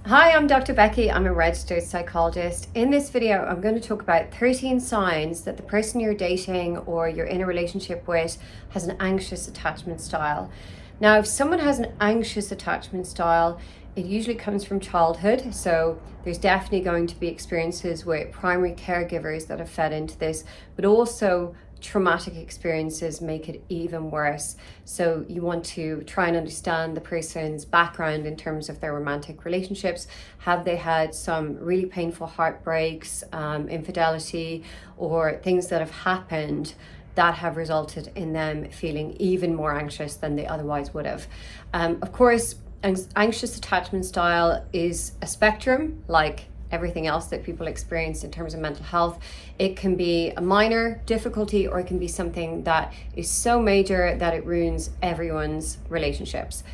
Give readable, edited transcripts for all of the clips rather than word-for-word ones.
Hi, I'm Dr. Becky. I'm a registered psychologist. In this video, I'm going to talk about 13 signs that the person you're dating or you're in a relationship with has an anxious attachment style. Now, if someone has an anxious attachment style, it usually comes from childhood. So there's definitely going to be experiences with primary caregivers that have fed into this, but also traumatic experiences make it even worse. So you want to try and understand the person's background in terms of their romantic relationships. Have they had some really painful heartbreaks, infidelity, or things that have happened that have resulted in them feeling even more anxious than they otherwise would have? Of course, anxious attachment style is a spectrum, like everything else that people experience in terms of mental health. It can be a minor difficulty, or it can be something that is so major that it ruins everyone's relationships.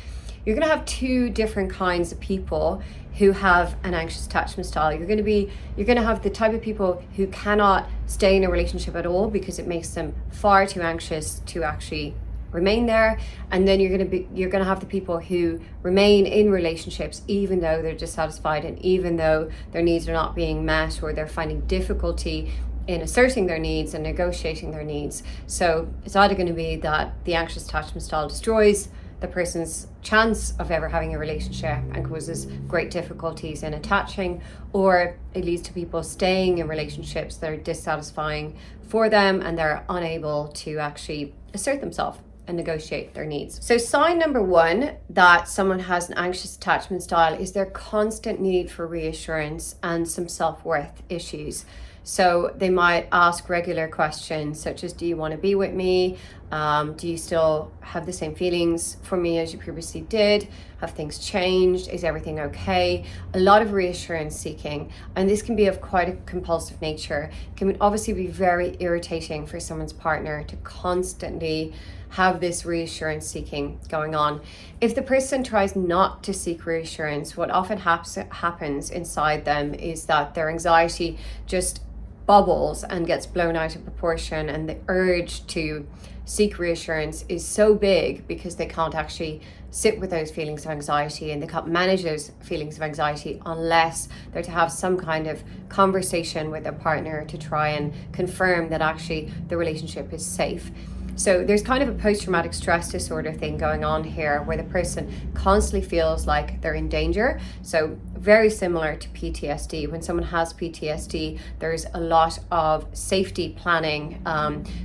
You're going to have two different kinds of people who have an anxious attachment style. You're going to have the type of people who cannot stay in a relationship at all because it makes them far too anxious to actually remain there. And then you're going to have the people who remain in relationships even though they're dissatisfied and even though their needs are not being met, or they're finding difficulty in asserting their needs and negotiating their needs. So it's either going to be that the anxious attachment style destroys the person's chance of ever having a relationship and causes great difficulties in attaching, or it leads to people staying in relationships that are dissatisfying for them and they're unable to actually assert themselves and negotiate their needs. So sign number one that someone has an anxious attachment style is their constant need for reassurance and some self-worth issues. So they might ask regular questions such as, do you want to be with me? Do you still have the same feelings for me as you previously did? Have things changed? Is everything okay? A lot of reassurance seeking, and this can be of quite a compulsive nature. It can obviously be very irritating for someone's partner to constantly have this reassurance seeking going on. If the person tries not to seek reassurance, what often happens inside them is that their anxiety just bubbles and gets blown out of proportion, and the urge to seek reassurance is so big because they can't actually sit with those feelings of anxiety and they can't manage those feelings of anxiety unless they're to have some kind of conversation with their partner to try and confirm that actually the relationship is safe. So there's kind of a post-traumatic stress disorder thing going on here where the person constantly feels like they're in danger. So very similar to PTSD. When someone has PTSD, there's a lot of safety planning.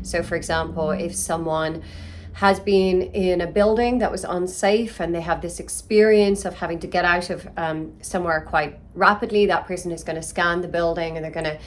So for example, if someone has been in a building that was unsafe and they have this experience of having to get out of somewhere quite rapidly, that person is going to scan the building and they're going to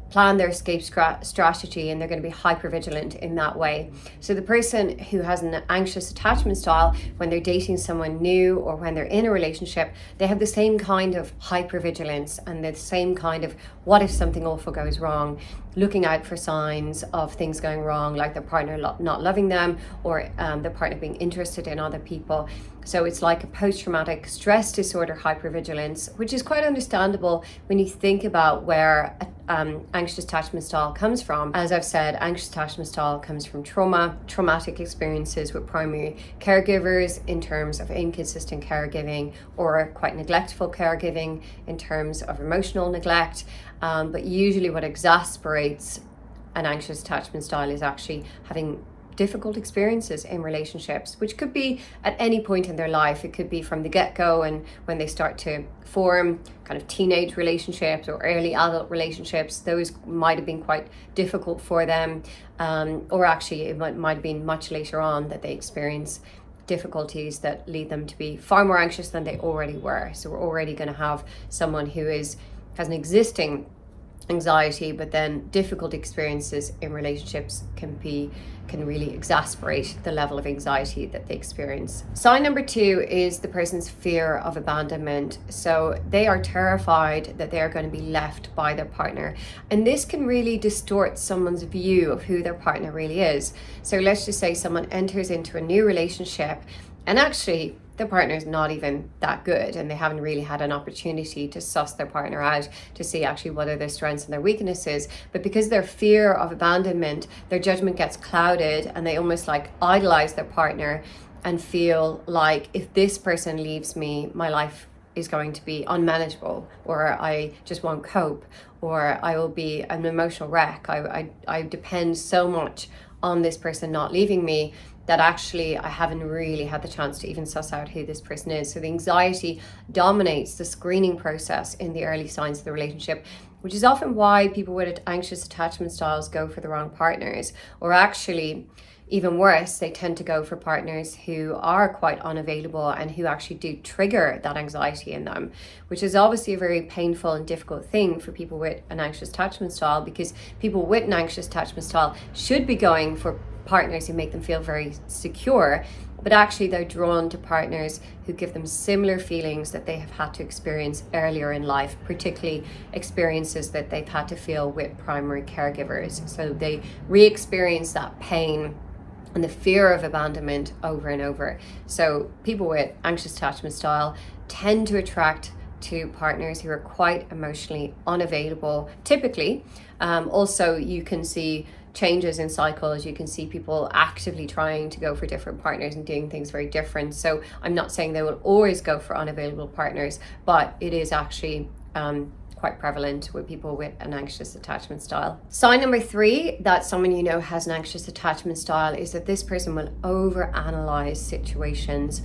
plan their escape strategy, and they're going to be hypervigilant in that way. So the person who has an anxious attachment style, when they're dating someone new or when they're in a relationship, they have the same kind of hypervigilance and the same kind of what if something awful goes wrong, looking out for signs of things going wrong, like their partner not loving them, or their partner being interested in other people. So it's like a post-traumatic stress disorder hypervigilance, which is quite understandable when you think about where anxious attachment style comes from. As I've said, anxious attachment style comes from traumatic experiences with primary caregivers in terms of inconsistent caregiving or quite neglectful caregiving in terms of emotional neglect. But usually what exasperates an anxious attachment style is actually having difficult experiences in relationships, which could be at any point in their life. It could be from the get-go and when they start to form kind of teenage relationships or early adult relationships. Those might have been quite difficult for them, or actually it might have been much later on that they experience difficulties that lead them to be far more anxious than they already were. So we're already going to have someone who has an existing anxiety, but then difficult experiences in relationships can really exasperate the level of anxiety that they experience. Sign number two is the person's fear of abandonment. So they are terrified that they are going to be left by their partner, and this can really distort someone's view of who their partner really is. So let's just say someone enters into a new relationship and actually the partner is not even that good and they haven't really had an opportunity to suss their partner out to see actually what are their strengths and their weaknesses. But because their fear of abandonment, their judgment gets clouded and they almost like idolize their partner and feel like if this person leaves me, my life is going to be unmanageable, or I just won't cope, or I will be an emotional wreck. I depend so much on this person not leaving me that actually I haven't really had the chance to even suss out who this person is. So the anxiety dominates the screening process in the early signs of the relationship, which is often why people with anxious attachment styles go for the wrong partners, or actually, even worse, they tend to go for partners who are quite unavailable and who actually do trigger that anxiety in them, which is obviously a very painful and difficult thing for people with an anxious attachment style, because people with an anxious attachment style should be going for partners who make them feel very secure, but actually they're drawn to partners who give them similar feelings that they have had to experience earlier in life, particularly experiences that they've had to feel with primary caregivers. So they re-experience that pain and the fear of abandonment over and over. So people with anxious attachment style tend to attract to partners who are quite emotionally unavailable, typically. Also, you can see changes in cycles. You can see people actively trying to go for different partners and doing things very different. So I'm not saying they will always go for unavailable partners, but it is actually quite prevalent with people with an anxious attachment style. Sign number 3 that someone you know has an anxious attachment style is that this person will overanalyze situations,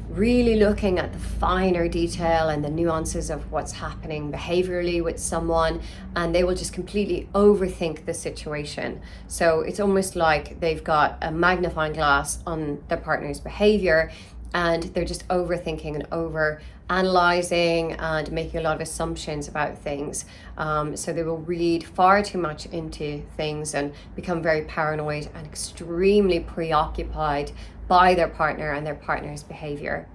really looking at the finer detail and the nuances of what's happening behaviorally with someone, and they will just completely overthink the situation. So it's almost like they've got a magnifying glass on their partner's behavior, and they're just overthinking and over analyzing and making a lot of assumptions about things. So they will read far too much into things and become very paranoid and extremely preoccupied by their partner and their partner's behavior.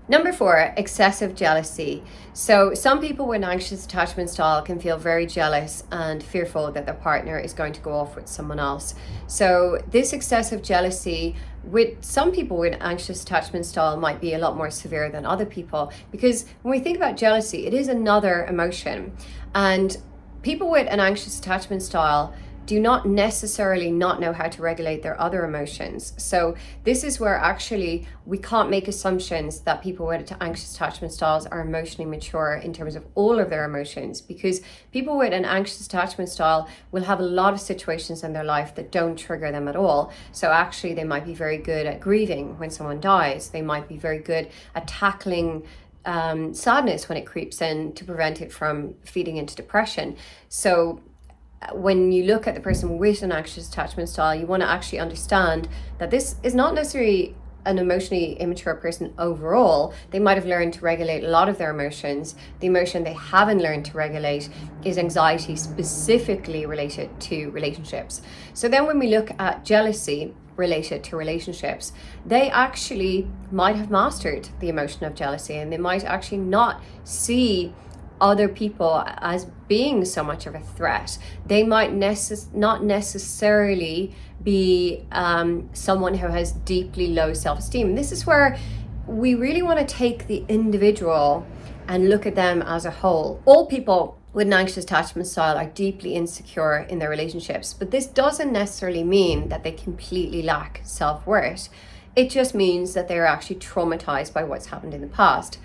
Number 4, excessive jealousy. So some people with an anxious attachment style can feel very jealous and fearful that their partner is going to go off with someone else. So this excessive jealousy with some people with an anxious attachment style might be a lot more severe than other people, because when we think about jealousy, it is another emotion. And people with an anxious attachment style do not necessarily not know how to regulate their other emotions. So this is where actually we can't make assumptions that people with anxious attachment styles are emotionally mature in terms of all of their emotions, because people with an anxious attachment style will have a lot of situations in their life that don't trigger them at all. So actually they might be very good at grieving when someone dies. They might be very good at tackling sadness when it creeps in to prevent it from feeding into depression. So when you look at the person with an anxious attachment style, you want to actually understand that this is not necessarily an emotionally immature person overall. They might have learned to regulate a lot of their emotions. The emotion they haven't learned to regulate is anxiety, specifically related to relationships. So then when we look at jealousy related to relationships, they actually might have mastered the emotion of jealousy, and they might actually not see other people as being so much of a threat. They might not necessarily be someone who has deeply low self-esteem. This is where we really want to take the individual and look at them as a whole. All people with an anxious attachment style are deeply insecure in their relationships, but this doesn't necessarily mean that they completely lack self-worth. It just means that they're actually traumatized by what's happened in the past.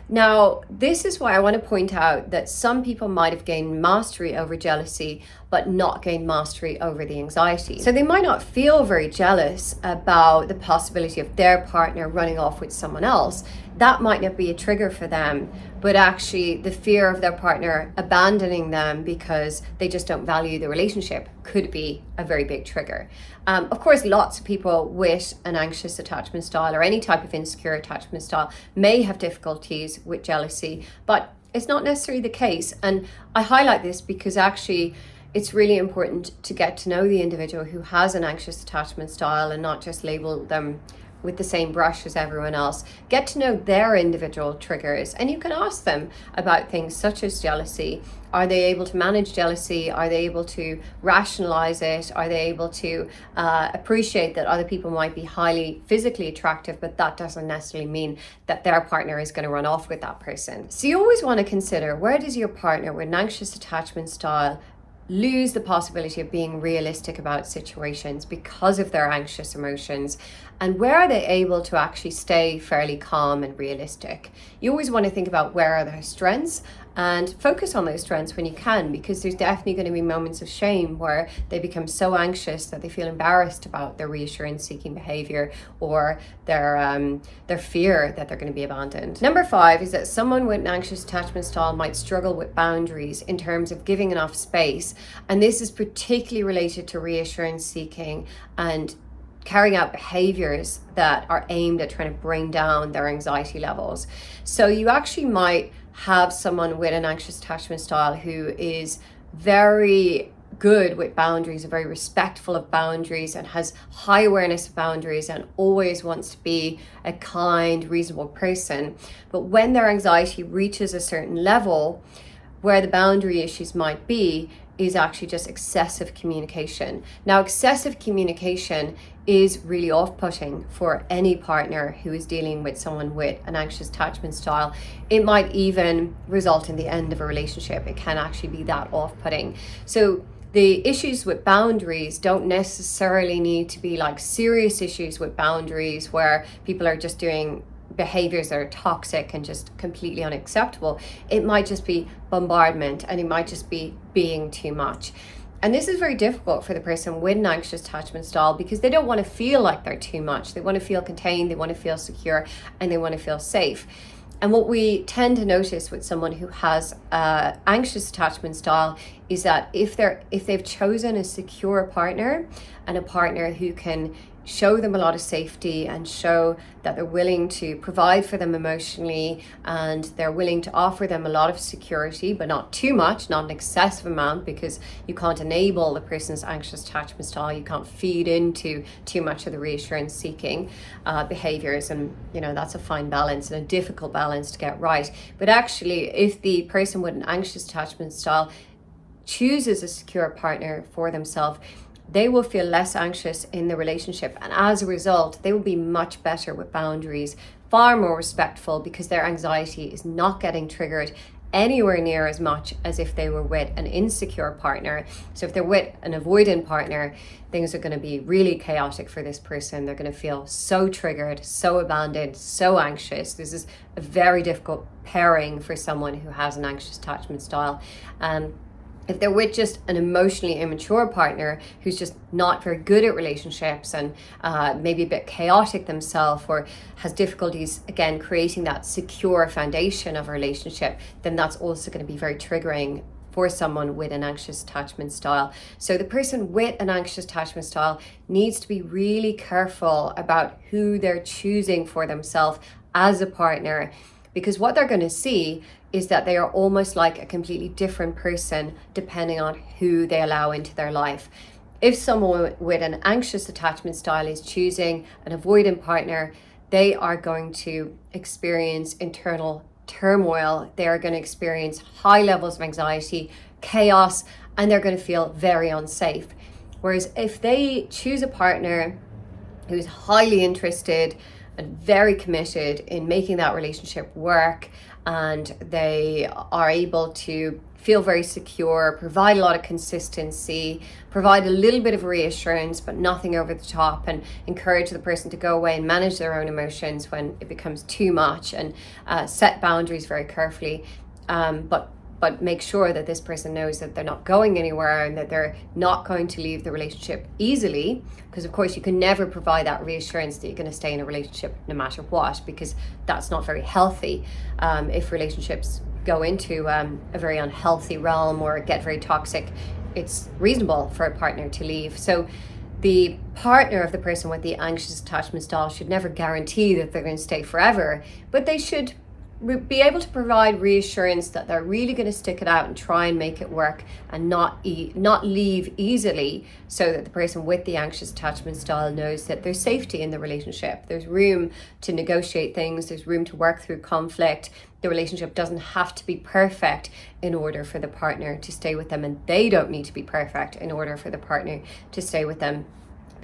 Now, this is why I want to point out that some people might have gained mastery over jealousy, but not gained mastery over the anxiety. So they might not feel very jealous about the possibility of their partner running off with someone else. That might not be a trigger for them, but actually the fear of their partner abandoning them because they just don't value the relationship could be a very big trigger. Of course, lots of people with an anxious attachment style or any type of insecure attachment style may have difficulties with jealousy, but it's not necessarily the case. And I highlight this because actually it's really important to get to know the individual who has an anxious attachment style and not just label them with the same brush as everyone else. Get to know their individual triggers, and you can ask them about things such as jealousy. Are they able to manage jealousy? Are they able to rationalize it? Are they able to appreciate that other people might be highly physically attractive, but that doesn't necessarily mean that their partner is going to run off with that person? So you always want to consider, where does your partner with an anxious attachment style lose the possibility of being realistic about situations because of their anxious emotions. And where are they able to actually stay fairly calm and realistic? You always want to think about where are their strengths and focus on those strengths when you can, because there's definitely going to be moments of shame where they become so anxious that they feel embarrassed about their reassurance seeking behavior or their fear that they're going to be abandoned. Number 5 is that someone with an anxious attachment style might struggle with boundaries in terms of giving enough space, and this is particularly related to reassurance seeking and carrying out behaviors that are aimed at trying to bring down their anxiety levels. So you actually might have someone with an anxious attachment style who is very good with boundaries, very respectful of boundaries, and has high awareness of boundaries and always wants to be a kind, reasonable person. But when their anxiety reaches a certain level, where the boundary issues might be is actually just excessive communication. Now, excessive communication is really off-putting for any partner who is dealing with someone with an anxious attachment style. It might even result in the end of a relationship. It can actually be that off-putting. So the issues with boundaries don't necessarily need to be like serious issues with boundaries where people are just doing behaviors that are toxic and just completely unacceptable. It might just be bombardment, and it might just be being too much. And this is very difficult for the person with an anxious attachment style because they don't want to feel like they're too much. They want to feel contained, they want to feel secure, and they want to feel safe. And what we tend to notice with someone who has anxious attachment style is that if they've chosen a secure partner and a partner who can show them a lot of safety and show that they're willing to provide for them emotionally and they're willing to offer them a lot of security, but not too much, not an excessive amount, because you can't enable the person's anxious attachment style. You can't feed into too much of the reassurance seeking behaviors, and that's a fine balance and a difficult balance to get right. But actually, if the person with an anxious attachment style chooses a secure partner for themselves, they will feel less anxious in the relationship, and as a result they will be much better with boundaries, far more respectful, because their anxiety is not getting triggered anywhere near as much as if they were with an insecure partner. So if they're with an avoidant partner, things are going to be really chaotic for this person. They're going to feel so triggered, so abandoned, so anxious. This is a very difficult pairing for someone who has an anxious attachment style. If they're with just an emotionally immature partner who's just not very good at relationships and maybe a bit chaotic themselves, or has difficulties, again, creating that secure foundation of a relationship, then that's also going to be very triggering for someone with an anxious attachment style. So the person with an anxious attachment style needs to be really careful about who they're choosing for themselves as a partner, because what they're going to see is that they are almost like a completely different person depending on who they allow into their life. If someone with an anxious attachment style is choosing an avoidant partner, they are going to experience internal turmoil. They are going to experience high levels of anxiety, chaos, and they're going to feel very unsafe. Whereas if they choose a partner who's highly interested and very committed in making that relationship work, and they are able to feel very secure, provide a lot of consistency, provide a little bit of reassurance, but nothing over the top, and encourage the person to go away and manage their own emotions when it becomes too much, and set boundaries very carefully, but make sure that this person knows that they're not going anywhere and that they're not going to leave the relationship easily, because of course you can never provide that reassurance that you're going to stay in a relationship no matter what, because that's not very healthy. If relationships go into a very unhealthy realm or get very toxic, it's reasonable for a partner to leave. So the partner of the person with the anxious attachment style should never guarantee that they're going to stay forever, but they should be able to provide reassurance that they're really going to stick it out and try and make it work and not leave easily, so that the person with the anxious attachment style knows that there's safety in the relationship. There's room to negotiate things. There's room to work through conflict. The relationship doesn't have to be perfect in order for the partner to stay with them, and they don't need to be perfect in order for the partner to stay with them,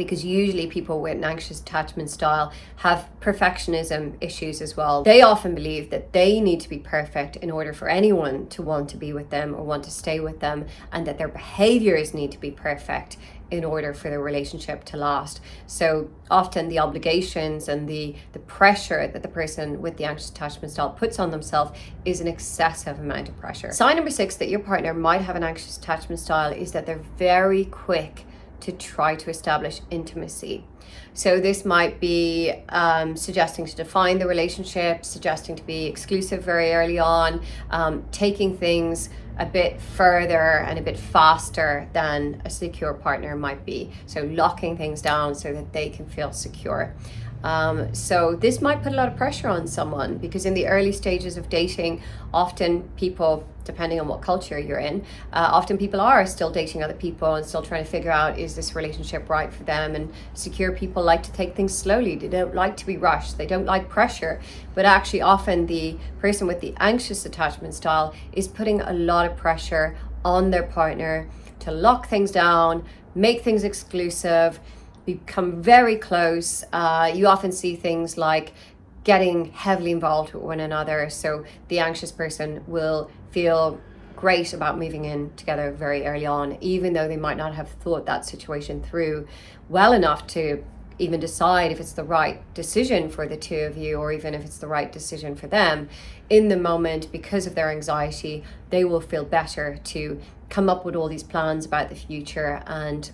because usually people with an anxious attachment style have perfectionism issues as well. They often believe that they need to be perfect in order for anyone to want to be with them or want to stay with them, and that their behaviors need to be perfect in order for the relationship to last. So often the obligations and the pressure that the person with the anxious attachment style puts on themselves is an excessive amount of pressure. Sign number 6 that your partner might have an anxious attachment style is that they're very quick to try to establish intimacy. So this might be suggesting to define the relationship, suggesting to be exclusive very early on, taking things a bit further and a bit faster than a secure partner might be. So locking things down so that they can feel secure. So this might put a lot of pressure on someone, because in the early stages of dating, often people, depending on what culture you're in, often people are still dating other people and still trying to figure out, is this relationship right for them? And secure people like to take things slowly. They don't like to be rushed. They don't like pressure. But actually often the person with the anxious attachment style is putting a lot of pressure on their partner to lock things down, make things exclusive, become very close. You often see things like getting heavily involved with one another. So the anxious person will feel great about moving in together very early on, even though they might not have thought that situation through well enough to even decide if it's the right decision for the two of you, or even if it's the right decision for them. In the moment, because of their anxiety, they will feel better to come up with all these plans about the future and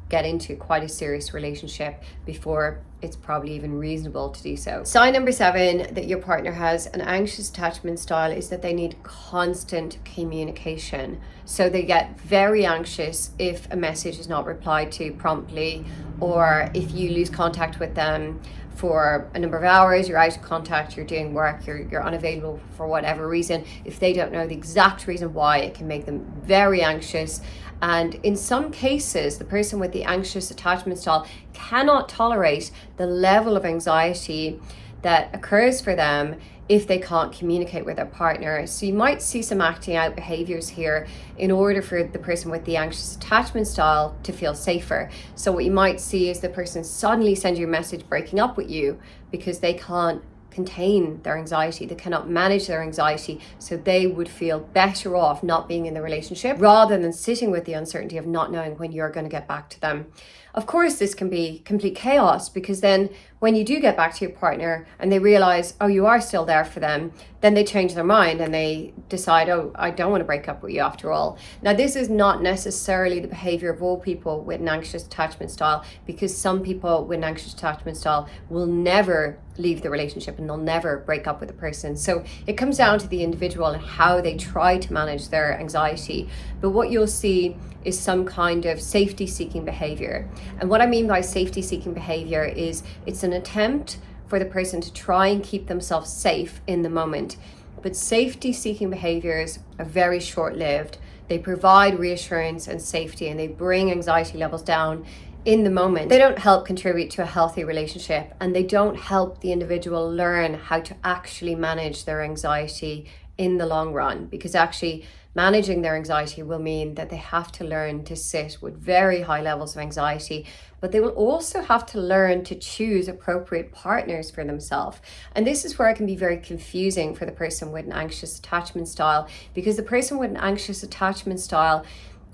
get into quite a serious relationship before it's probably even reasonable to do so. Sign number 7 that your partner has an anxious attachment style is that they need constant communication. So they get very anxious if a message is not replied to promptly, or if you lose contact with them for a number of hours, you're out of contact, you're doing work, you're unavailable for whatever reason. If they don't know the exact reason why, it can make them very anxious. And in some cases, the person with the anxious attachment style cannot tolerate the level of anxiety that occurs for them if they can't communicate with their partner. So you might see some acting out behaviors here in order for the person with the anxious attachment style to feel safer. So what you might see is the person suddenly send you a message breaking up with you because they can't contain their anxiety, they cannot manage their anxiety, so they would feel better off not being in the relationship rather than sitting with the uncertainty of not knowing when you're going to get back to them. Of course, this can be complete chaos, because then when you do get back to your partner and they realize, oh, you are still there for them, then they change their mind and they decide, oh, I don't want to break up with you after all. Now, this is not necessarily the behavior of all people with an anxious attachment style, because some people with an anxious attachment style will never leave the relationship and they'll never break up with a person. So it comes down to the individual and how they try to manage their anxiety. But what you'll see is some kind of safety-seeking behavior. And what I mean by safety-seeking behavior is it's an attempt for the person to try and keep themselves safe in the moment. But safety-seeking behaviors are very short-lived. They provide reassurance and safety, and they bring anxiety levels down in the moment. They don't help contribute to a healthy relationship, and they don't help the individual learn how to actually manage their anxiety in the long run, because actually managing their anxiety will mean that they have to learn to sit with very high levels of anxiety, but they will also have to learn to choose appropriate partners for themselves. And this is where it can be very confusing for the person with an anxious attachment style, because the person with an anxious attachment style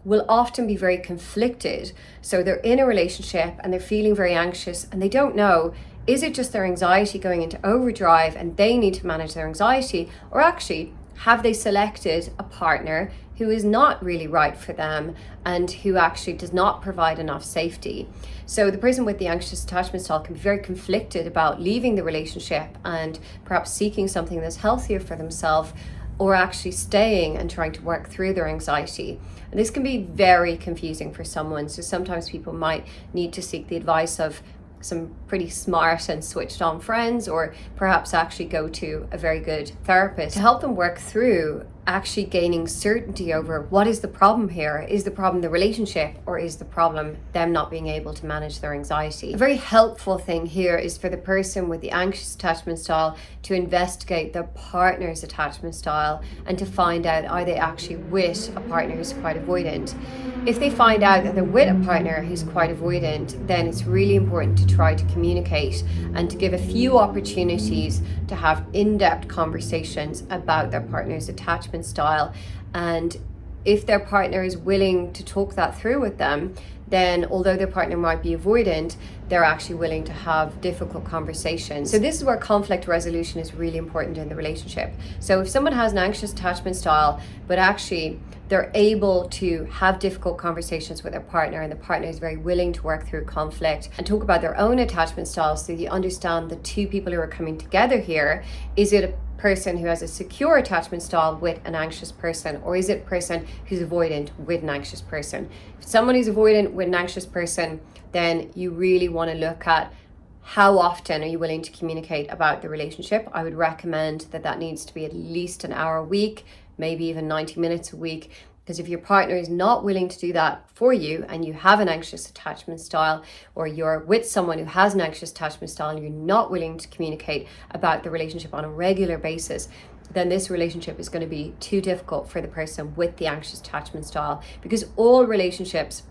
will often be very conflicted. So they're in a relationship and they're feeling very anxious and they don't know, is it just their anxiety going into overdrive and they need to manage their anxiety, or actually have they selected a partner who is not really right for them and who actually does not provide enough safety? So the person with the anxious attachment style can be very conflicted about leaving the relationship and perhaps seeking something that's healthier for themselves, or actually staying and trying to work through their anxiety. And this can be very confusing for someone. So sometimes people might need to seek the advice of some pretty smart and switched on friends, or perhaps actually go to a very good therapist to help them work through actually gaining certainty over what is the problem here. Is the problem the relationship, or is the problem them not being able to manage their anxiety? A very helpful thing here is for the person with the anxious attachment style to investigate their partner's attachment style and to find out, are they actually with a partner who's quite avoidant? If they find out that they're with a partner who's quite avoidant, then it's really important to try to communicate and to give a few opportunities to have in-depth conversations about their partner's attachment style. And if their partner is willing to talk that through with them, then although their partner might be avoidant, they're actually willing to have difficult conversations. So this is where conflict resolution is really important in the relationship. So if someone has an anxious attachment style, but actually they're able to have difficult conversations with their partner, and the partner is very willing to work through conflict and talk about their own attachment styles, so you understand the two people who are coming together here. Is it a person who has a secure attachment style with an anxious person, or is it a person who's avoidant with an anxious person? If someone who's avoidant with an anxious person, then you really want to look at how often are you willing to communicate about the relationship. I would recommend that needs to be at least an hour a week, maybe even 90 minutes a week, because if your partner is not willing to do that for you, and you have an anxious attachment style, or you're with someone who has an anxious attachment style and you're not willing to communicate about the relationship on a regular basis, then this relationship is going to be too difficult for the person with the anxious attachment style, because all relationships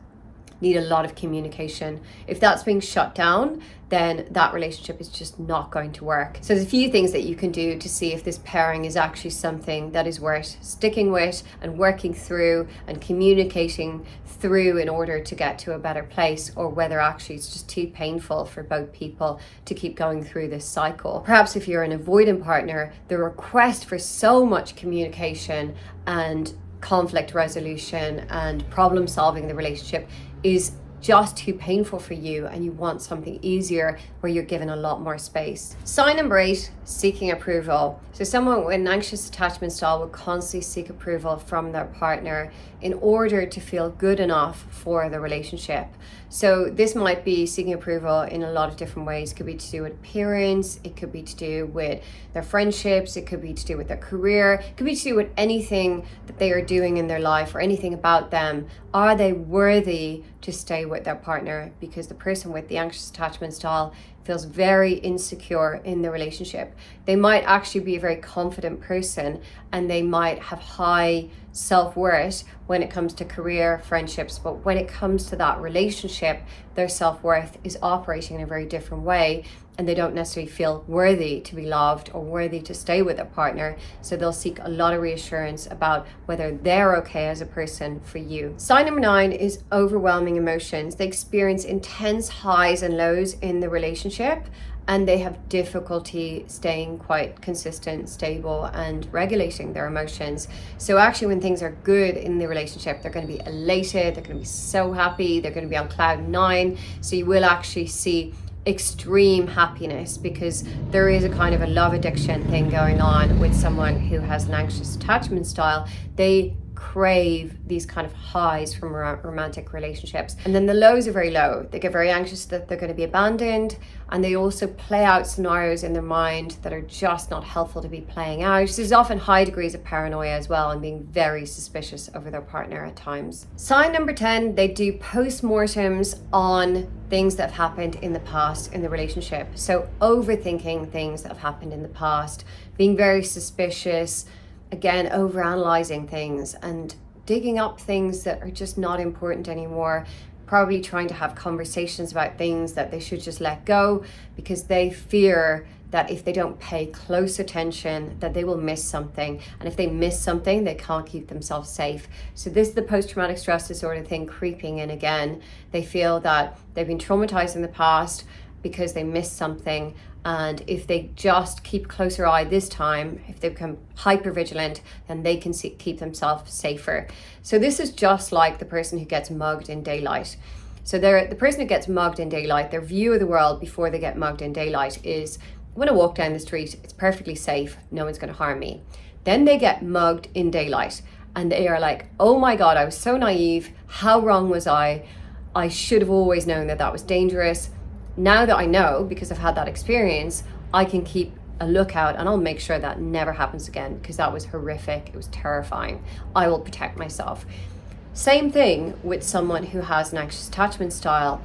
need a lot of communication. If that's being shut down, then that relationship is just not going to work. So there's a few things that you can do to see if this pairing is actually something that is worth sticking with and working through and communicating through in order to get to a better place, or whether actually it's just too painful for both people to keep going through this cycle. Perhaps if you're an avoidant partner, the request for so much communication and conflict resolution and problem solving in the relationship is just too painful for you, and you want something easier where you're given a lot more space. Sign number 8, seeking approval. So someone with an anxious attachment style will constantly seek approval from their partner in order to feel good enough for the relationship. So this might be seeking approval in a lot of different ways. It could be to do with appearance, it could be to do with their friendships, it could be to do with their career, it could be to do with anything that they are doing in their life or anything about them. Are they worthy to stay with their partner? Because the person with the anxious attachment style feels very insecure in the relationship. They might actually be a very confident person, and they might have high self-worth when it comes to career, friendships, but when it comes to that relationship, their self-worth is operating in a very different way, and they don't necessarily feel worthy to be loved or worthy to stay with a partner. So they'll seek a lot of reassurance about whether they're okay as a person for you. Sign number 9 is overwhelming emotions. They experience intense highs and lows in the relationship, and they have difficulty staying quite consistent, stable, and regulating their emotions. So actually when things are good in the relationship, they're going to be elated, they're going to be so happy, they're going to be on cloud 9. So you will actually see extreme happiness, because there is a kind of a love addiction thing going on with someone who has an anxious attachment style. They crave these kind of highs from romantic relationships, and then the lows are very low. They get very anxious that they're going to be abandoned, and they also play out scenarios in their mind that are just not helpful to be playing out. There's often high degrees of paranoia as well, and being very suspicious over their partner at times. Sign number 10, they do post mortems on things that have happened in the past in the relationship. So overthinking things that have happened in the past, being very suspicious, again, overanalyzing things and digging up things that are just not important anymore, probably trying to have conversations about things that they should just let go, because they fear that if they don't pay close attention, that they will miss something. And if they miss something, they can't keep themselves safe. So this is the post-traumatic stress disorder thing creeping in again. They feel that they've been traumatized in the past because they missed something, and if they just keep a closer eye this time, if they become hyper vigilant, then they can keep themselves safer. So this is just like the person who gets mugged in daylight. So the person who gets mugged in daylight, their view of the world before they get mugged in daylight is, when I walk down the street, it's perfectly safe, no one's going to harm me. Then they get mugged in daylight, and they are like, oh my God, I was so naive, how wrong was I? I should have always known that that was dangerous. Now that I know, because I've had that experience, I can keep a lookout, and I'll make sure that never happens again, because that was horrific. It was terrifying. I will protect myself. Same thing with someone who has an anxious attachment style.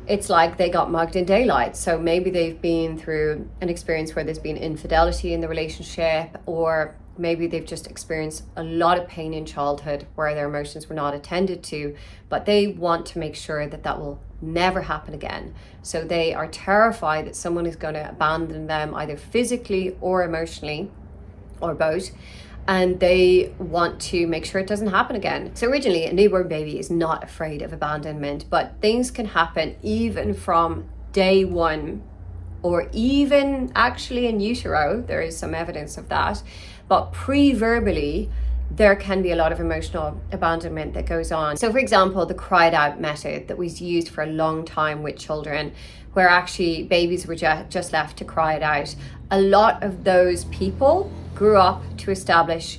It's like they got mugged in daylight. So maybe they've been through an experience where there's been infidelity in the relationship, or maybe they've just experienced a lot of pain in childhood where their emotions were not attended to, but they want to make sure that that will never happen again. So they are terrified that someone is going to abandon them, either physically or emotionally, or both. And they want to make sure it doesn't happen again. So originally, a newborn baby is not afraid of abandonment, but things can happen even from day one, or even actually in utero. There is some evidence of that. But pre-verbally, there can be a lot of emotional abandonment that goes on. So for example, the cried out method that was used for a long time with children, where actually babies were just left to cry it out. A lot of those people grew up to establish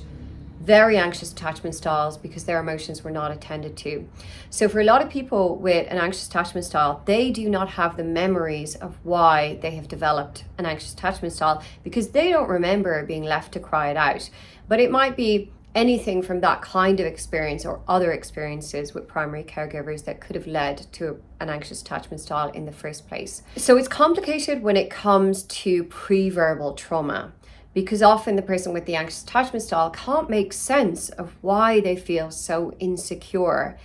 very anxious attachment styles because their emotions were not attended to. So for a lot of people with an anxious attachment style, they do not have the memories of why they have developed an anxious attachment style, because they don't remember being left to cry it out. But it might be anything from that kind of experience or other experiences with primary caregivers that could have led to an anxious attachment style in the first place. So it's complicated when it comes to pre-verbal trauma, because often the person with the anxious attachment style can't make sense of why they feel so insecure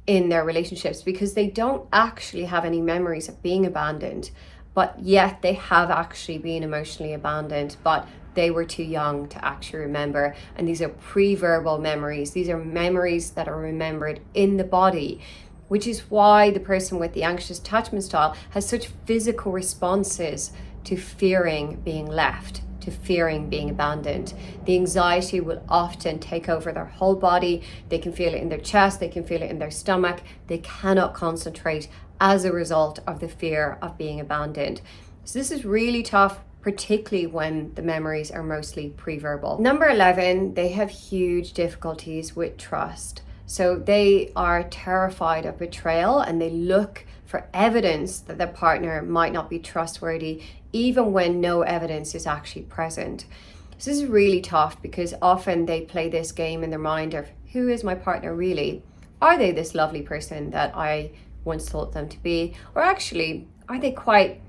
in their relationships, because they don't actually have any memories of being abandoned, but yet they have actually been emotionally abandoned, but they were too young to actually remember. And these are pre-verbal memories. These are memories that are remembered in the body, which is why the person with the anxious attachment style has such physical responses to fearing being left, to fearing being abandoned. The anxiety will often take over their whole body. They can feel it in their chest, they can feel it in their stomach. They cannot concentrate as a result of the fear of being abandoned. So this is really tough, particularly when the memories are mostly pre-verbal. Number 11, they have huge difficulties with trust. So they are terrified of betrayal, and they look for evidence that their partner might not be trustworthy, even when no evidence is actually present. So this is really tough, because often they play this game in their mind of, who is my partner really? Are they this lovely person that I once thought them to be? Or actually, are they quite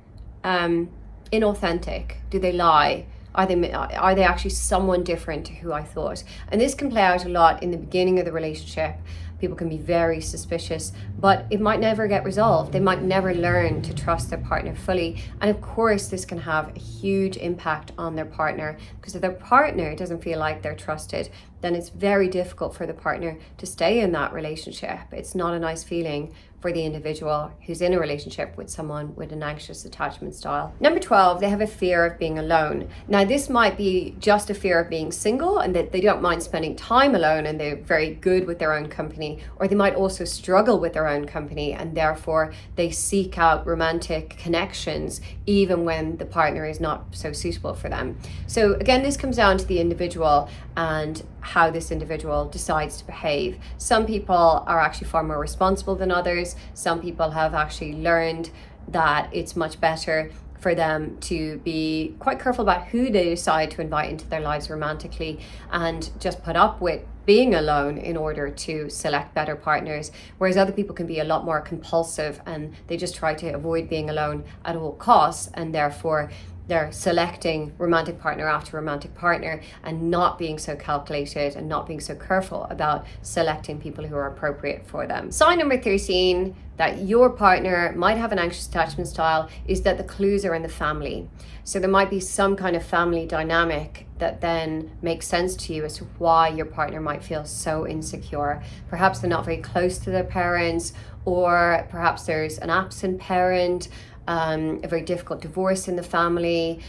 inauthentic? Do they lie? Are they actually someone different to who I thought? And this can play out a lot in the beginning of the relationship. People can be very suspicious, but it might never get resolved. They might never learn to trust their partner fully. And of course, this can have a huge impact on their partner, because if their partner doesn't feel like they're trusted, then it's very difficult for the partner to stay in that relationship. It's not a nice feeling for the individual who's in a relationship with someone with an anxious attachment style. Number 12, they have a fear of being alone. Now, this might be just a fear of being single, and that they don't mind spending time alone, and they're very good with their own company, or they might also struggle with their own company, and therefore they seek out romantic connections even when the partner is not so suitable for them. So again, this comes down to the individual and how this individual decides to behave. Some people are actually far more responsible than others. Some people have actually learned that it's much better for them to be quite careful about who they decide to invite into their lives romantically, and just put up with being alone in order to select better partners. Whereas other people can be a lot more compulsive, and they just try to avoid being alone at all costs, and therefore they're selecting romantic partner after romantic partner, and not being so calculated and not being so careful about selecting people who are appropriate for them. Sign number 13 that your partner might have an anxious attachment style is that the clues are in the family. So there might be some kind of family dynamic that then makes sense to you as to why your partner might feel so insecure. Perhaps they're not very close to their parents, or perhaps there's an absent parent, a very difficult divorce in the family,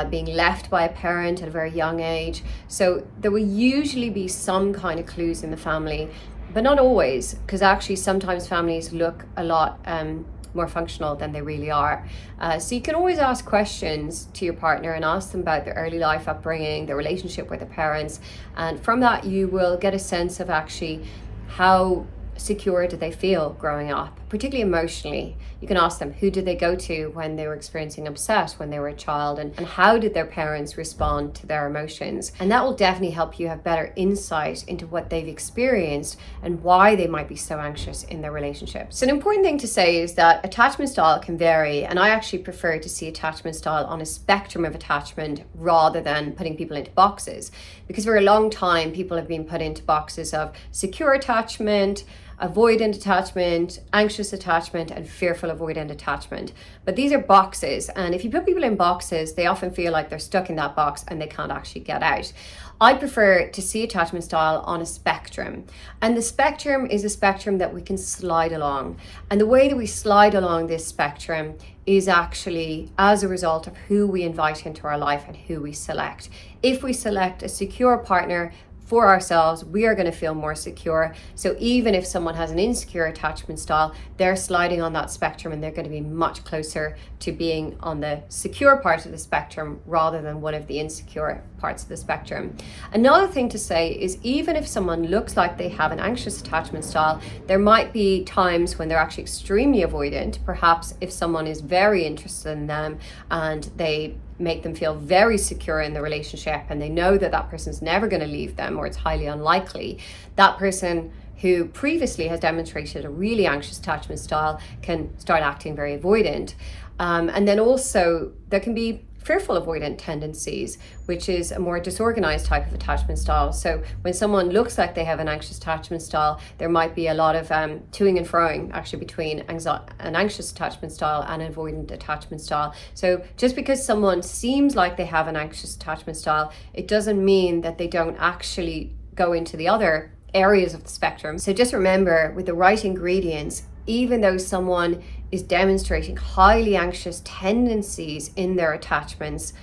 being left by a parent at a very young age. So there will usually be some kind of clues in the family, but not always, because actually sometimes families look a lot more functional than they really are. So you can always ask questions to your partner and ask them about their early life upbringing, their relationship with their parents, and from that you will get a sense of actually how secure did they feel growing up, particularly emotionally? You can ask them, who did they go to when they were experiencing upset when they were a child, and how did their parents respond to their emotions? And that will definitely help you have better insight into what they've experienced and why they might be so anxious in their relationships. So an important thing to say is that attachment style can vary, and I actually prefer to see attachment style on a spectrum of attachment rather than putting people into boxes, because for a long time people have been put into boxes of secure attachment, avoidant attachment, anxious attachment, and fearful avoidant attachment. But these are boxes, and if you put people in boxes, they often feel like they're stuck in that box and they can't actually get out. I prefer to see attachment style on a spectrum, and the spectrum is a spectrum that we can slide along. And the way that we slide along this spectrum is actually as a result of who we invite into our life and who we select. If we select a secure partner for ourselves, we are going to feel more secure. So even if someone has an insecure attachment style, they're sliding on that spectrum and they're going to be much closer to being on the secure part of the spectrum rather than one of the insecure parts of the spectrum. Another thing to say is, even if someone looks like they have an anxious attachment style, there might be times when they're actually extremely avoidant. Perhaps if someone is very interested in them and they make them feel very secure in the relationship and they know that that person's never going to leave them, or it's highly unlikely, that person who previously has demonstrated a really anxious attachment style can start acting very avoidant. And then also there can be fearful avoidant tendencies, which is a more disorganized type of attachment style. So when someone looks like they have an anxious attachment style, there might be a lot of toing and froing actually between an anxious attachment style and an avoidant attachment style. So just because someone seems like they have an anxious attachment style, it doesn't mean that they don't actually go into the other areas of the spectrum. So just remember, with the right ingredients, even though someone is demonstrating highly anxious tendencies in their attachments,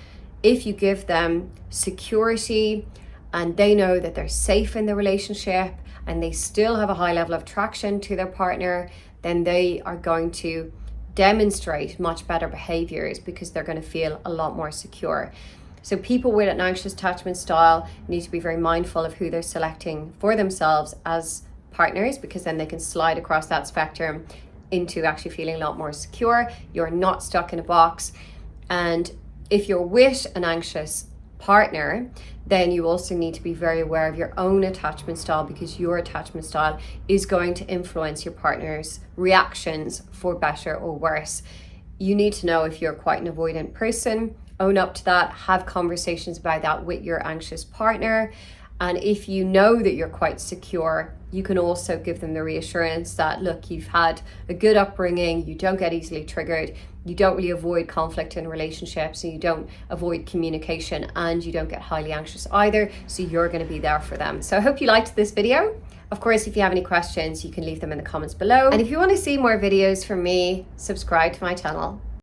if you give them security and they know that they're safe in the relationship and they still have a high level of attraction to their partner, then they are going to demonstrate much better behaviors because they're going to feel a lot more secure. So people with an anxious attachment style need to be very mindful of who they're selecting for themselves as partners, because then they can slide across that spectrum into actually feeling a lot more secure. You're not stuck in a box. And if you're with an anxious partner, then you also need to be very aware of your own attachment style, because your attachment style is going to influence your partner's reactions for better or worse. You need to know if you're quite an avoidant person, own up to that, have conversations about that with your anxious partner. And if you know that you're quite secure, you can also give them the reassurance that, look, you've had a good upbringing, you don't get easily triggered, you don't really avoid conflict in relationships, and you don't avoid communication, and you don't get highly anxious either, so you're going to be there for them. So I hope you liked this video. Of course, if you have any questions, you can leave them in the comments below. And if you want to see more videos from me, subscribe to my channel.